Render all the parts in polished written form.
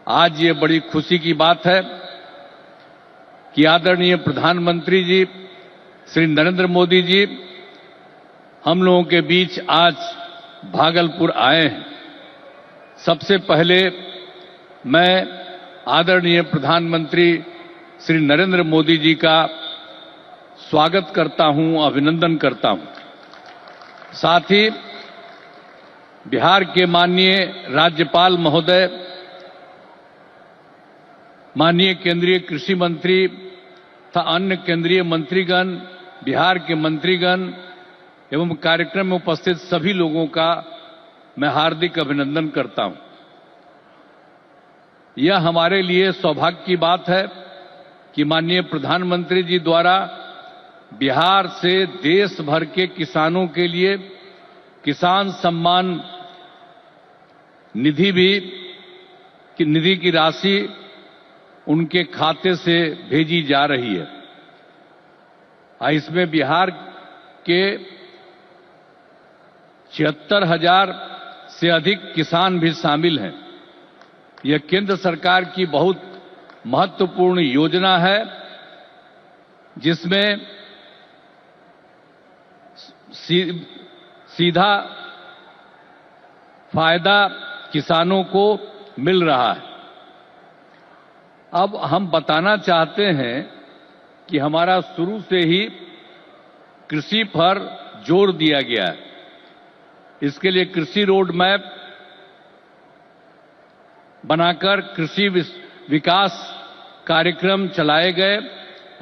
आज ये बड़ी खुशी की बात है कि आदरणीय प्रधानमंत्री जी श्री नरेंद्र मोदी जी हम लोगों के बीच आज भागलपुर आए हैं। सबसे पहले मैं आदरणीय प्रधानमंत्री श्री नरेंद्र मोदी जी का स्वागत करता हूं, अभिनंदन करता हूं। साथ ही बिहार के माननीय राज्यपाल महोदय, माननीय केंद्रीय कृषि मंत्री तथा अन्य केंद्रीय मंत्रीगण, बिहार के मंत्रीगण एवं कार्यक्रम में उपस्थित सभी लोगों का मैं हार्दिक अभिनंदन करता हूं। यह हमारे लिए सौभाग्य की बात है कि माननीय प्रधानमंत्री जी द्वारा बिहार से देश भर के किसानों के लिए किसान सम्मान निधि की राशि उनके खाते से भेजी जा रही है। इसमें बिहार के 76,000 से अधिक किसान भी शामिल हैं। यह केंद्र सरकार की बहुत महत्वपूर्ण योजना है जिसमें सीधा फायदा किसानों को मिल रहा है। अब हम बताना चाहते हैं कि हमारा शुरू से ही कृषि पर जोर दिया गया है। इसके लिए कृषि रोड मैप बनाकर कृषि विकास कार्यक्रम चलाए गए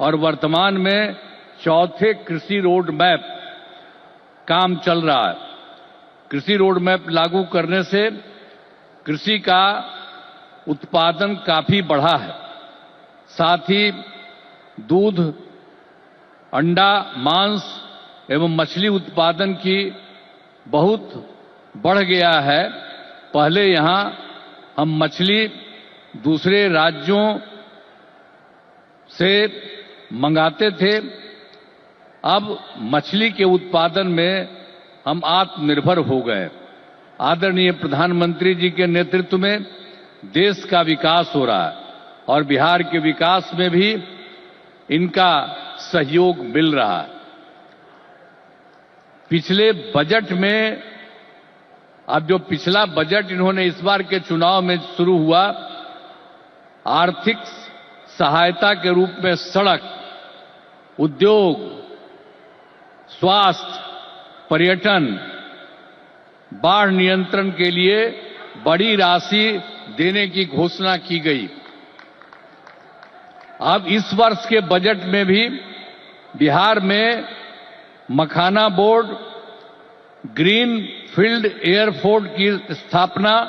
और वर्तमान में चौथे कृषि रोड मैप काम चल रहा है। कृषि रोड मैप लागू करने से कृषि का उत्पादन काफी बढ़ा है। साथ ही दूध, अंडा, मांस एवं मछली उत्पादन की बहुत बढ़ गया है। पहले यहां हम मछली दूसरे राज्यों से मंगाते थे, अब मछली के उत्पादन में हम आत्मनिर्भर हो गए। आदरणीय प्रधानमंत्री जी के नेतृत्व में देश का विकास हो रहा है और बिहार के विकास में भी इनका सहयोग मिल रहा है। पिछले बजट में, अब जो पिछला बजट इन्होंने इस बार के चुनाव में शुरू हुआ, आर्थिक सहायता के रूप में सड़क, उद्योग, स्वास्थ्य, पर्यटन, बाढ़ नियंत्रण के लिए बड़ी राशि देने की घोषणा की गई। अब इस वर्ष के बजट में भी बिहार में मखाना बोर्ड, ग्रीन फील्ड एयरपोर्ट की स्थापना,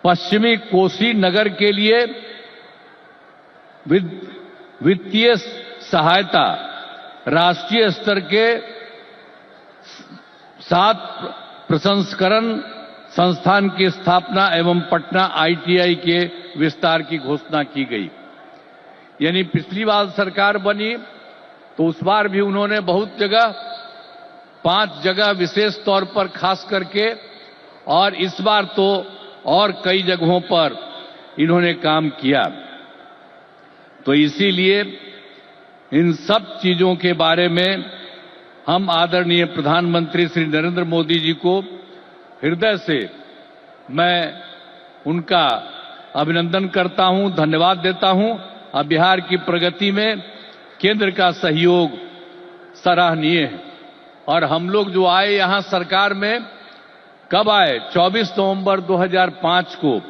पश्चिमी कोसी नगर के लिए वित्तीय सहायता, राष्ट्रीय स्तर के 7 प्रसंस्करण संस्थान की स्थापना एवं पटना ITI के विस्तार की घोषणा की गई। यानी पिछली बार सरकार बनी तो उस बार भी उन्होंने बहुत जगह, 5 जगह विशेष तौर पर खास करके, और इस बार तो और कई जगहों पर इन्होंने काम किया। तो इसीलिए इन सब चीजों के बारे में हम आदरणीय प्रधानमंत्री श्री नरेंद्र मोदी जी को हृदय से मैं उनका अभिनंदन करता हूं, धन्यवाद देता हूं। अब बिहार की प्रगति में केंद्र का सहयोग सराहनीय है। और हम लोग जो आए यहां सरकार में, कब आए? 24 नवंबर 2005 को,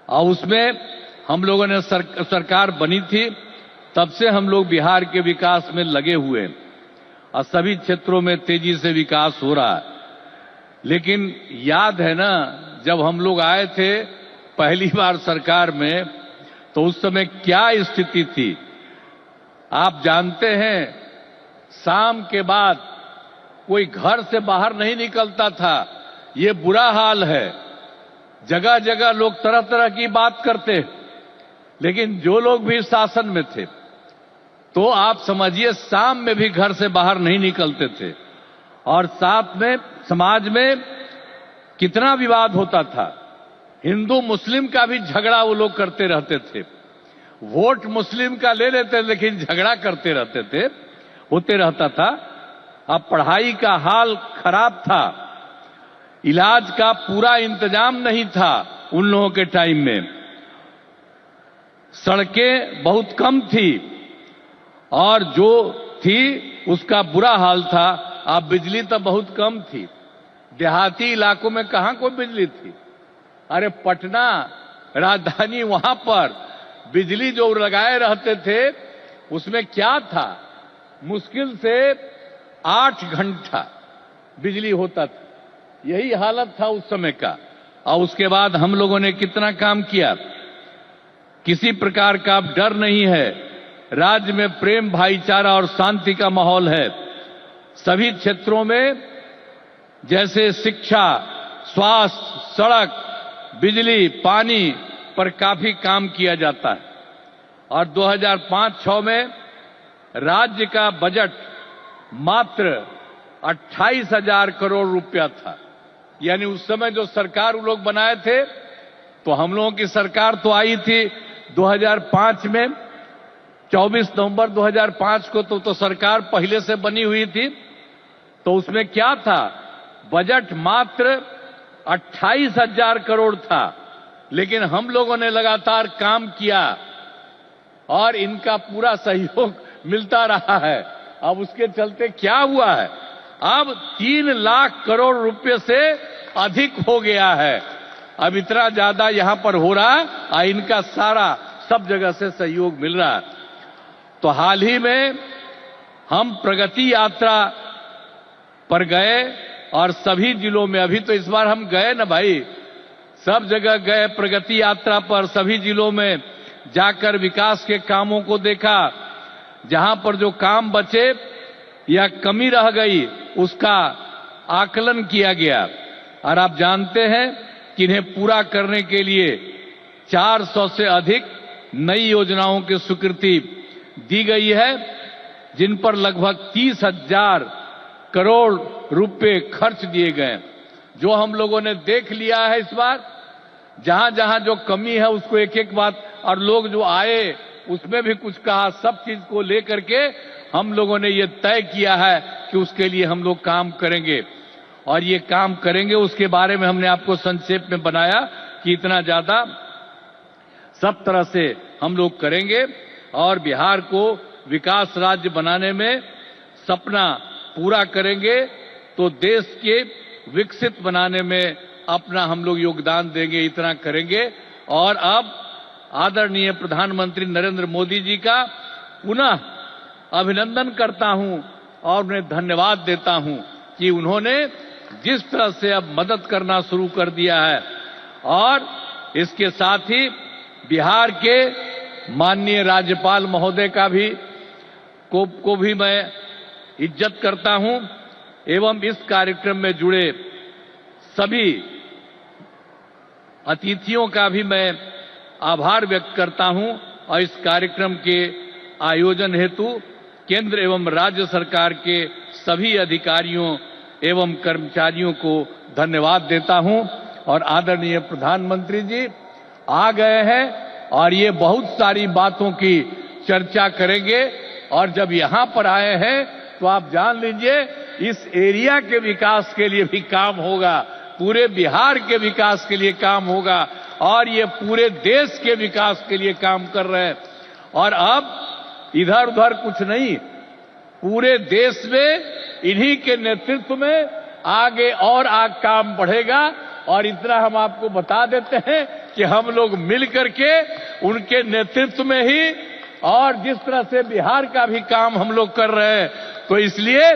और उसमें हम लोगों ने सरकार बनी थी। तब से हम लोग बिहार के विकास में लगे हुए हैं और सभी क्षेत्रों में तेजी से विकास हो रहा है। लेकिन याद है ना, जब हम लोग आए थे पहली बार सरकार में, तो उस समय क्या स्थिति थी आप जानते हैं। शाम के बाद कोई घर से बाहर नहीं निकलता था। ये बुरा हाल है। जगह जगह लोग तरह तरह की बात करते, लेकिन जो लोग भी शासन में थे तो आप समझिए शाम में भी घर से बाहर नहीं निकलते थे। और साथ में समाज में कितना विवाद होता था। हिंदू मुस्लिम का भी झगड़ा वो लोग करते रहते थे। वोट मुस्लिम का ले लेते लेकिन झगड़ा करते रहते थे, होते रहता था। अब पढ़ाई का हाल खराब था, इलाज का पूरा इंतजाम नहीं था उन लोगों के टाइम में, सड़कें बहुत कम थी और जो थी उसका बुरा हाल था। अब बिजली तो बहुत कम थी, देहाती इलाकों में कहां कोई बिजली थी। अरे पटना राजधानी, वहां पर बिजली जो लगाए रहते थे उसमें क्या था, मुश्किल से 8 घंटा बिजली होता था। यही हालत था उस समय का। और उसके बाद हम लोगों ने कितना काम किया, किसी प्रकार का डर नहीं है, राज्य में प्रेम भाईचारा और शांति का माहौल है। सभी क्षेत्रों में जैसे शिक्षा, स्वास्थ्य, सड़क, बिजली, पानी पर काफी काम किया जाता है। और 2005-06 में राज्य का बजट मात्र 28,000 करोड़ रुपया था। यानी उस समय जो सरकार वो लोग बनाए थे, तो हम लोगों की सरकार तो आई थी 2005 में, 24 नवंबर 2005 को तो सरकार पहले से बनी हुई थी। तो उसमें क्या था, बजट मात्र 28,000 करोड़ था, लेकिन हम लोगों ने लगातार काम किया और इनका पूरा सहयोग मिलता रहा है। अब उसके चलते क्या हुआ है, अब 3 लाख करोड़ रुपए से अधिक हो गया है। अब इतना ज्यादा यहां पर हो रहा है और इनका सारा सब जगह से सहयोग मिल रहा है। तो हाल ही में हम प्रगति यात्रा पर गए और सभी जिलों में, अभी तो इस बार हम गए ना भाई, सब जगह गए प्रगति यात्रा पर, सभी जिलों में जाकर विकास के कामों को देखा। जहां पर जो काम बचे या कमी रह गई उसका आकलन किया गया। और आप जानते हैं कि इन्हें पूरा करने के लिए 400 से अधिक नई योजनाओं की स्वीकृति दी गई है, जिन पर लगभग 30,000 करोड़ रुपए खर्च दिए गए। जो हम लोगों ने देख लिया है इस बार, जहां जहां जो कमी है उसको एक एक बात, और लोग जो आए उसमें भी कुछ कहा, सब चीज को लेकर के हम लोगों ने ये तय किया है कि उसके लिए हम लोग काम करेंगे। और ये काम करेंगे उसके बारे में हमने आपको संक्षेप में बनाया कि इतना ज्यादा सब तरह से हम लोग करेंगे और बिहार को विकास राज्य बनाने में सपना पूरा करेंगे, तो देश के विकसित बनाने में अपना हम लोग योगदान देंगे, इतना करेंगे। और अब आदरणीय प्रधानमंत्री नरेंद्र मोदी जी का पुनः अभिनंदन करता हूं और उन्हें धन्यवाद देता हूं कि उन्होंने जिस तरह से अब मदद करना शुरू कर दिया है, और इसके साथ ही बिहार के माननीय राज्यपाल महोदय का भी को भी मैं इज्जत करता हूं, एवं इस कार्यक्रम में जुड़े सभी अतिथियों का भी मैं आभार व्यक्त करता हूं। और इस कार्यक्रम के आयोजन हेतु केंद्र एवं राज्य सरकार के सभी अधिकारियों एवं कर्मचारियों को धन्यवाद देता हूं। और आदरणीय प्रधानमंत्री जी आ गए हैं और ये बहुत सारी बातों की चर्चा करेंगे। और जब यहां पर आए हैं तो आप जान लीजिए इस एरिया के विकास के लिए भी काम होगा, पूरे बिहार के विकास के लिए काम होगा, और ये पूरे देश के विकास के लिए काम कर रहे हैं। और अब इधर उधर कुछ नहीं, पूरे देश में इन्हीं के नेतृत्व में आगे और काम बढ़ेगा। और इतना हम आपको बता देते हैं कि हम लोग मिल करके उनके नेतृत्व में ही, और जिस तरह से बिहार का भी काम हम लोग कर रहे हैं, तो इसलिए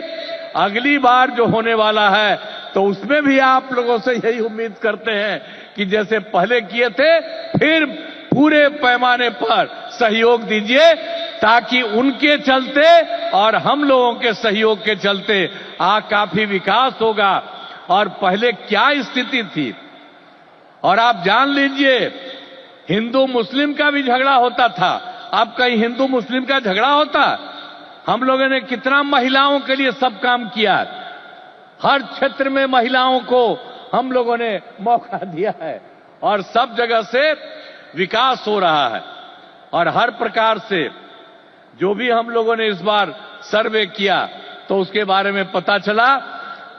अगली बार जो होने वाला है तो उसमें भी आप लोगों से यही उम्मीद करते हैं कि जैसे पहले किए थे फिर पूरे पैमाने पर सहयोग दीजिए, ताकि उनके चलते और हम लोगों के सहयोग के चलते काफी विकास होगा। और पहले क्या स्थिति थी, और आप जान लीजिए हिंदू मुस्लिम का भी झगड़ा होता था। अब कहीं हिंदू मुस्लिम का झगड़ा होता? हम लोगों ने कितना महिलाओं के लिए सब काम किया, हर क्षेत्र में महिलाओं को हम लोगों ने मौका दिया है। और सब जगह से विकास हो रहा है। और हर प्रकार से जो भी हम लोगों ने इस बार सर्वे किया तो उसके बारे में पता चला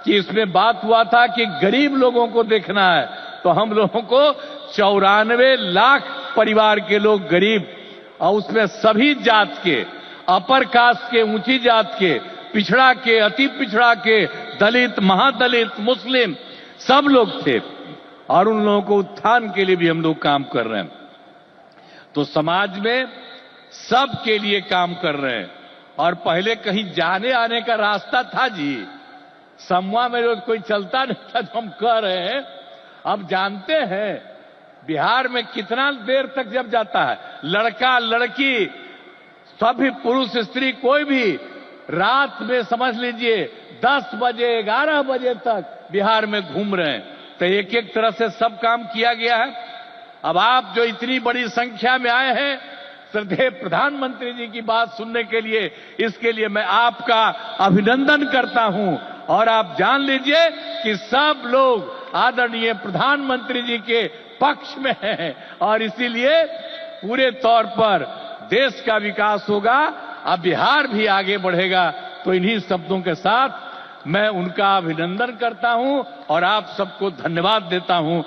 कि इसमें बात हुआ था कि गरीब लोगों को देखना है, तो हम लोगों को 94 लाख परिवार के लोग गरीब, और उसमें सभी जात के, अपर कास्ट के, ऊंची जात के, पिछड़ा के, अति पिछड़ा के, दलित, महादलित, मुस्लिम, सब लोग थे। और उन लोगों को उत्थान के लिए भी हम लोग काम कर रहे हैं। तो समाज में सब के लिए काम कर रहे हैं। और पहले कहीं जाने आने का रास्ता था जी, समूह में रोज कोई चलता नहीं था, तो हम कह रहे हैं। अब जानते हैं बिहार में कितना देर तक जब जाता है, लड़का लड़की सभी, पुरुष स्त्री, कोई भी रात में समझ लीजिए 10 बजे 11 बजे तक बिहार में घूम रहे हैं। तो एक एक तरह से सब काम किया गया है। अब आप जो इतनी बड़ी संख्या में आए हैं श्रद्धेय प्रधानमंत्री जी की बात सुनने के लिए, इसके लिए मैं आपका अभिनंदन करता हूं। और आप जान लीजिए कि सब लोग आदरणीय प्रधानमंत्री जी के पक्ष में हैं, और इसीलिए पूरे तौर पर देश का विकास होगा, अब बिहार भी आगे बढ़ेगा। तो इन्हीं शब्दों के साथ मैं उनका अभिनंदन करता हूं और आप सबको धन्यवाद देता हूं।